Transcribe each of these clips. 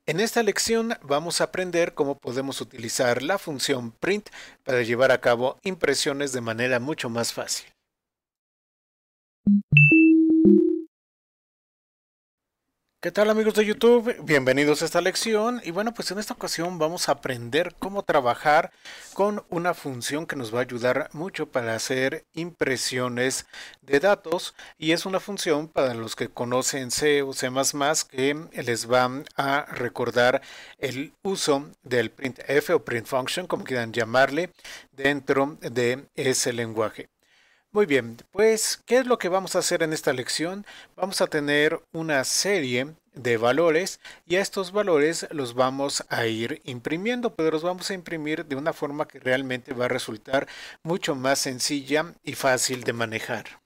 En esta lección vamos a aprender cómo podemos utilizar la función print para llevar a cabo impresiones de manera mucho más fácil. ¿Qué tal amigos de YouTube? Bienvenidos a esta lección y bueno, pues en esta ocasión vamos a aprender cómo trabajar con una función que nos va a ayudar mucho para hacer impresiones de datos y es una función para los que conocen C o C++ que les va a recordar el uso del printf o print function, como quieran llamarle, dentro de ese lenguaje. Muy bien, pues, ¿qué es lo que vamos a hacer en esta lección? Vamos a tener una serie de valores y a estos valores los vamos a ir imprimiendo, pero los vamos a imprimir de una forma que realmente va a resultar mucho más sencilla y fácil de manejar.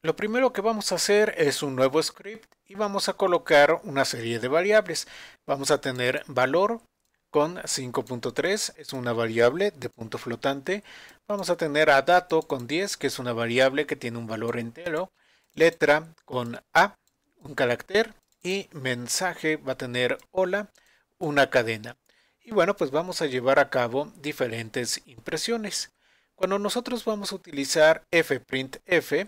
Lo primero que vamos a hacer es un nuevo script y vamos a colocar una serie de variables. Vamos a tener valor con 5.3, es una variable de punto flotante. Vamos a tener a dato con 10, que es una variable que tiene un valor entero. Letra con A, un carácter. Y mensaje va a tener hola, una cadena. Y bueno, pues vamos a llevar a cabo diferentes impresiones. Cuando nosotros vamos a utilizar fprintf,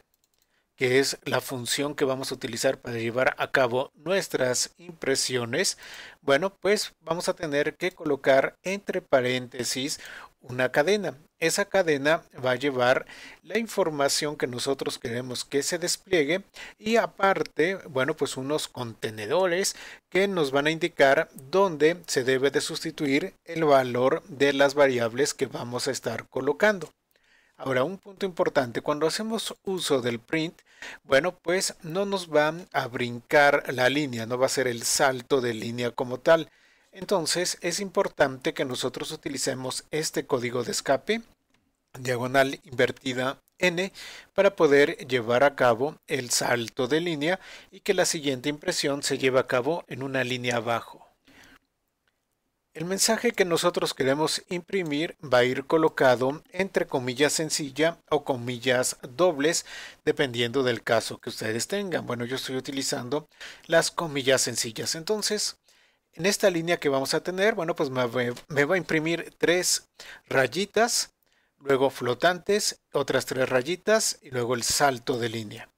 que es la función que vamos a utilizar para llevar a cabo nuestras impresiones, bueno, pues vamos a tener que colocar entre paréntesis una cadena. Esa cadena va a llevar la información que nosotros queremos que se despliegue y aparte, bueno, pues unos contenedores que nos van a indicar dónde se debe de sustituir el valor de las variables que vamos a estar colocando. Ahora, un punto importante, cuando hacemos uso del print, bueno, pues no nos va a brincar la línea, no va a ser el salto de línea como tal. Entonces, es importante que nosotros utilicemos este código de escape, diagonal invertida N, para poder llevar a cabo el salto de línea y que la siguiente impresión se lleve a cabo en una línea abajo. El mensaje que nosotros queremos imprimir va a ir colocado entre comillas sencilla o comillas dobles, dependiendo del caso que ustedes tengan. Bueno, yo estoy utilizando las comillas sencillas. Entonces, en esta línea que vamos a tener, bueno, pues me va a imprimir 3 rayitas, luego flotantes, otras 3 rayitas y luego el salto de línea.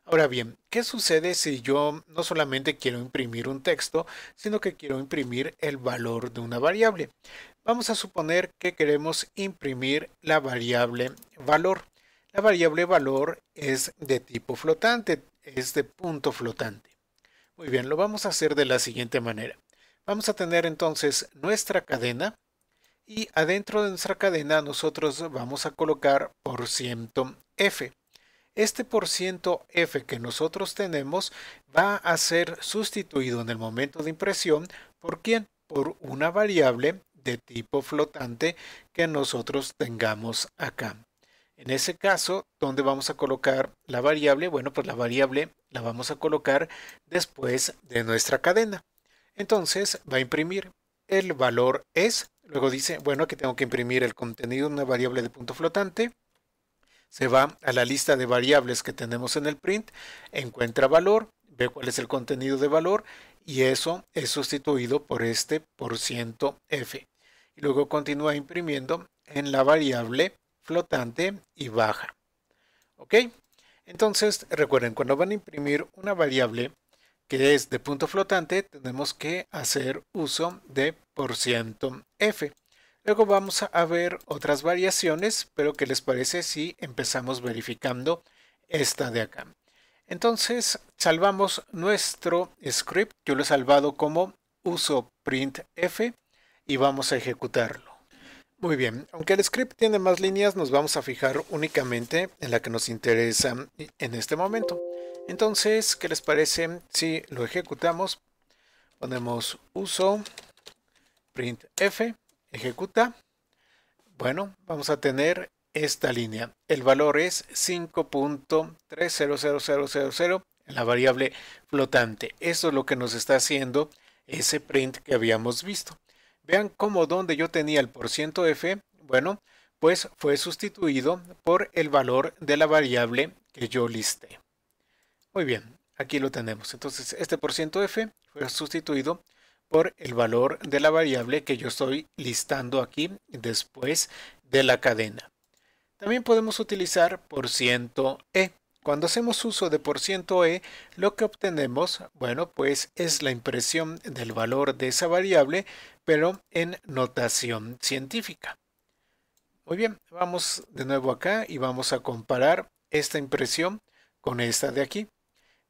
Ahora bien, ¿qué sucede si yo no solamente quiero imprimir un texto, sino que quiero imprimir el valor de una variable? Vamos a suponer que queremos imprimir la variable valor. La variable valor es de tipo flotante, es de punto flotante. Muy bien, lo vamos a hacer de la siguiente manera. Vamos a tener entonces nuestra cadena y adentro de nuestra cadena nosotros vamos a colocar %f. Este %f que nosotros tenemos va a ser sustituido en el momento de impresión ¿por quién? Por una variable de tipo flotante que nosotros tengamos acá. En ese caso, ¿dónde vamos a colocar la variable? Bueno, pues la variable la vamos a colocar después de nuestra cadena. Entonces va a imprimir el valor es, luego dice, bueno, que tengo que imprimir el contenido de una variable de punto flotante. Se va a la lista de variables que tenemos en el print, encuentra valor, ve cuál es el contenido de valor y eso es sustituido por este %f. Y luego continúa imprimiendo en la variable flotante y baja. ¿Ok? Entonces, recuerden, cuando van a imprimir una variable que es de punto flotante, tenemos que hacer uso de %f. Luego vamos a ver otras variaciones, pero ¿qué les parece si empezamos verificando esta de acá? Entonces, salvamos nuestro script. Yo lo he salvado como uso printf y vamos a ejecutarlo. Muy bien, aunque el script tiene más líneas, nos vamos a fijar únicamente en la que nos interesa en este momento. Entonces, ¿qué les parece si lo ejecutamos? Ponemos uso printf, ejecuta. Bueno, vamos a tener esta línea. El valor es 5.300000 en la variable flotante. Eso es lo que nos está haciendo ese print que habíamos visto. Vean cómo donde yo tenía el %f, bueno, pues fue sustituido por el valor de la variable que yo listé. Muy bien, aquí lo tenemos. Entonces este %f fue sustituido por el valor de la variable que yo estoy listando aquí después de la cadena. También podemos utilizar %e. Cuando hacemos uso de %e, lo que obtenemos, bueno, pues es la impresión del valor de esa variable, pero en notación científica. Muy bien, vamos de nuevo acá y vamos a comparar esta impresión con esta de aquí.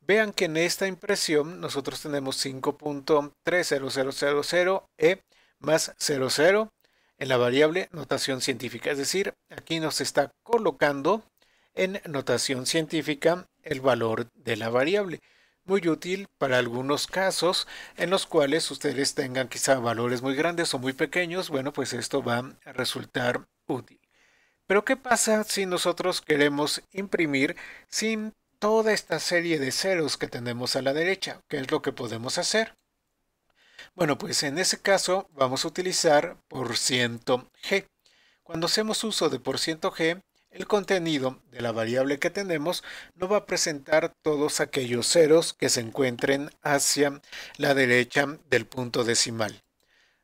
Vean que en esta impresión nosotros tenemos 5.30000e más 00 en la variable notación científica. Es decir, aquí nos está colocando en notación científica el valor de la variable. Muy útil para algunos casos en los cuales ustedes tengan quizá valores muy grandes o muy pequeños. Bueno, pues esto va a resultar útil. Pero ¿qué pasa si nosotros queremos imprimir sin toda esta serie de ceros que tenemos a la derecha? ¿Qué es lo que podemos hacer? Bueno, pues en ese caso vamos a utilizar %g. Cuando hacemos uso de %g, el contenido de la variable que tenemos no va a presentar todos aquellos ceros que se encuentren hacia la derecha del punto decimal.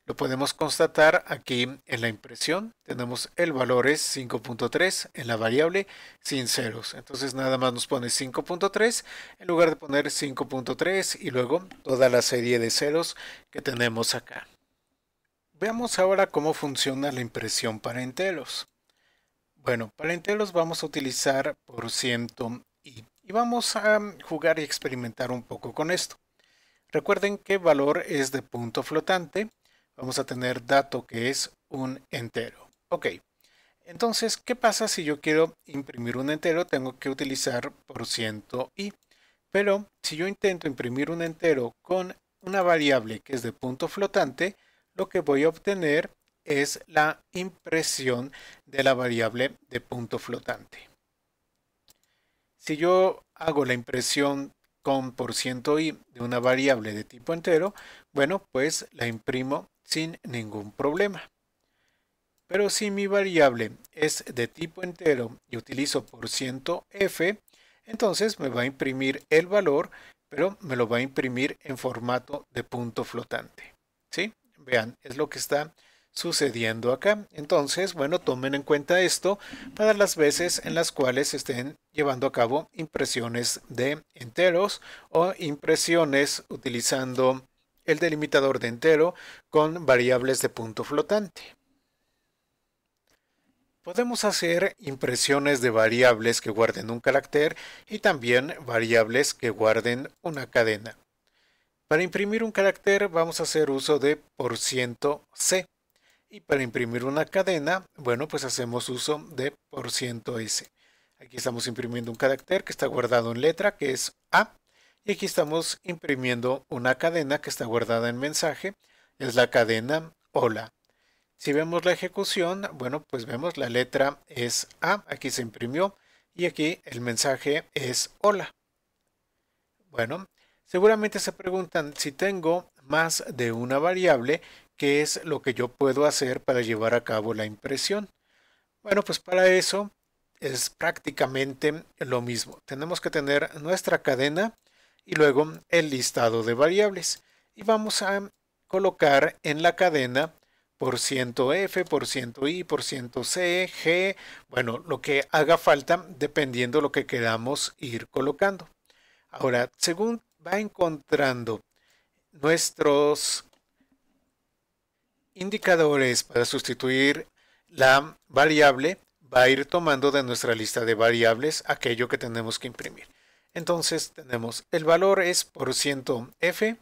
Lo podemos constatar aquí en la impresión. Tenemos el valor es 5.3 en la variable sin ceros. Entonces nada más nos pone 5.3 en lugar de poner 5.3 y luego toda la serie de ceros que tenemos acá. Veamos ahora cómo funciona la impresión para enteros. Bueno, para enteros vamos a utilizar %i y vamos a jugar y experimentar un poco con esto. Recuerden que valor es de punto flotante. Vamos a tener dato que es un entero. Ok, entonces, ¿qué pasa si yo quiero imprimir un entero? Tengo que utilizar %i. Pero si yo intento imprimir un entero con una variable que es de punto flotante, lo que voy a obtener es la impresión de la variable de punto flotante. Si yo hago la impresión con %i de una variable de tipo entero, bueno, pues la imprimo sin ningún problema. Pero si mi variable es de tipo entero y utilizo %f, entonces me va a imprimir el valor, pero me lo va a imprimir en formato de punto flotante. ¿Sí? Vean, es lo que está sucediendo acá. Entonces, bueno, tomen en cuenta esto para las veces en las cuales estén llevando a cabo impresiones de enteros o impresiones utilizando el delimitador de entero con variables de punto flotante. Podemos hacer impresiones de variables que guarden un carácter y también variables que guarden una cadena. Para imprimir un carácter vamos a hacer uso de %c. Y para imprimir una cadena, bueno, pues hacemos uso de %s. Aquí estamos imprimiendo un carácter que está guardado en letra, que es A. Y aquí estamos imprimiendo una cadena que está guardada en mensaje, es la cadena hola. Si vemos la ejecución, bueno, pues vemos la letra es A, aquí se imprimió, y aquí el mensaje es hola. Bueno, seguramente se preguntan si tengo más de una variable, ¿qué es lo que yo puedo hacer para llevar a cabo la impresión? Bueno, pues para eso es prácticamente lo mismo. Tenemos que tener nuestra cadena y luego el listado de variables. Y vamos a colocar en la cadena %f, %i, %c, g, bueno, lo que haga falta dependiendo lo que queramos ir colocando. Ahora, según va encontrando nuestros indicadores para sustituir la variable, va a ir tomando de nuestra lista de variables aquello que tenemos que imprimir. Entonces tenemos el valor es %f,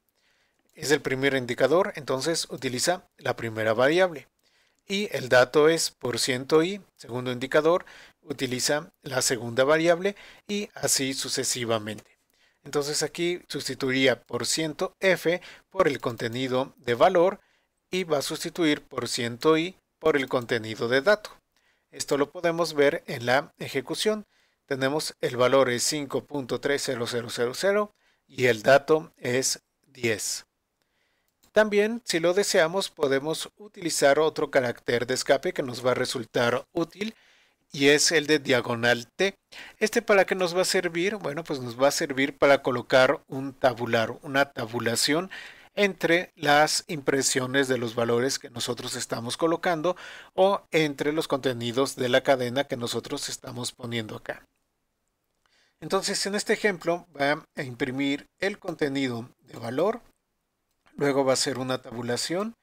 es el primer indicador, entonces utiliza la primera variable. Y el dato es %i, segundo indicador, utiliza la segunda variable y así sucesivamente. Entonces aquí sustituiría %f por el contenido de valor y va a sustituir %i por el contenido de dato. Esto lo podemos ver en la ejecución. Tenemos el valor es 5.30000 y el dato es 10. También, si lo deseamos, podemos utilizar otro carácter de escape que nos va a resultar útil y es el de diagonal T. ¿Para qué nos va a servir? Bueno, pues nos va a servir para colocar un tabular, una tabulación entre las impresiones de los valores que nosotros estamos colocando o entre los contenidos de la cadena que nosotros estamos poniendo acá. Entonces, en este ejemplo va a imprimir el contenido de valor, luego va a hacer una tabulación,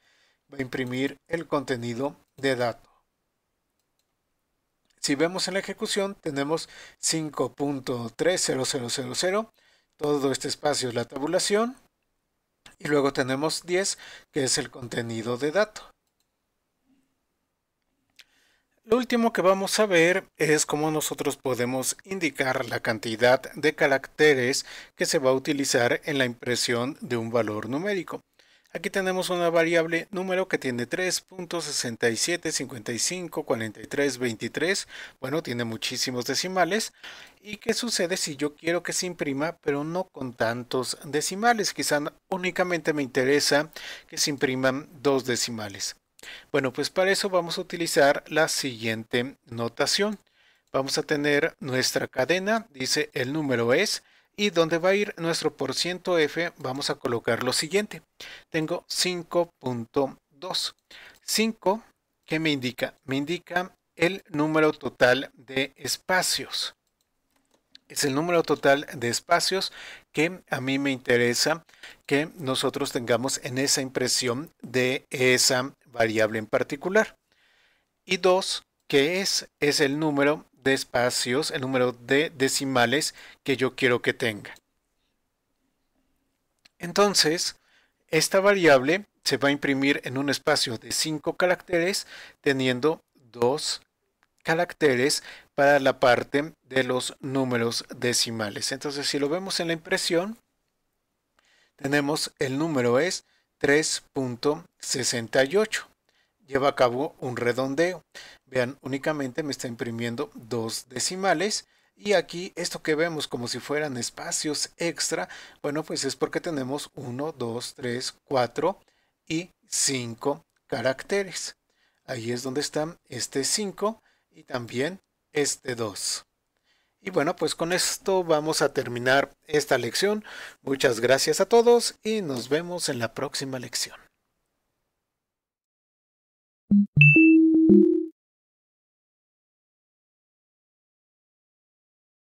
va a imprimir el contenido de dato. Si vemos en la ejecución, tenemos 5.30000, todo este espacio es la tabulación, y luego tenemos 10, que es el contenido de dato. Lo último que vamos a ver es cómo nosotros podemos indicar la cantidad de caracteres que se va a utilizar en la impresión de un valor numérico. Aquí tenemos una variable número que tiene 3.67554323. Bueno, tiene muchísimos decimales. ¿Y qué sucede si yo quiero que se imprima, pero no con tantos decimales? Quizá únicamente me interesa que se impriman 2 decimales. Bueno, pues para eso vamos a utilizar la siguiente notación. Vamos a tener nuestra cadena, dice el número es, y donde va a ir nuestro %f, vamos a colocar lo siguiente. Tengo 5.2. 5, ¿qué me indica? Me indica el número total de espacios. Es el número total de espacios que a mí me interesa que nosotros tengamos en esa impresión de esa variable en particular. Y 2, que es el número de espacios, el número de decimales que yo quiero que tenga. Entonces, esta variable se va a imprimir en un espacio de 5 caracteres, teniendo 2 caracteres para la parte de los números decimales. Entonces, si lo vemos en la impresión, tenemos el número es 3.68. Lleva a cabo un redondeo. Vean, únicamente me está imprimiendo 2 decimales. Y aquí esto que vemos como si fueran espacios extra, bueno, pues es porque tenemos 1, 2, 3, 4 y 5 caracteres. Ahí es donde están este 5 y también este 2. Y bueno, pues con esto vamos a terminar esta lección. Muchas gracias a todos y nos vemos en la próxima lección.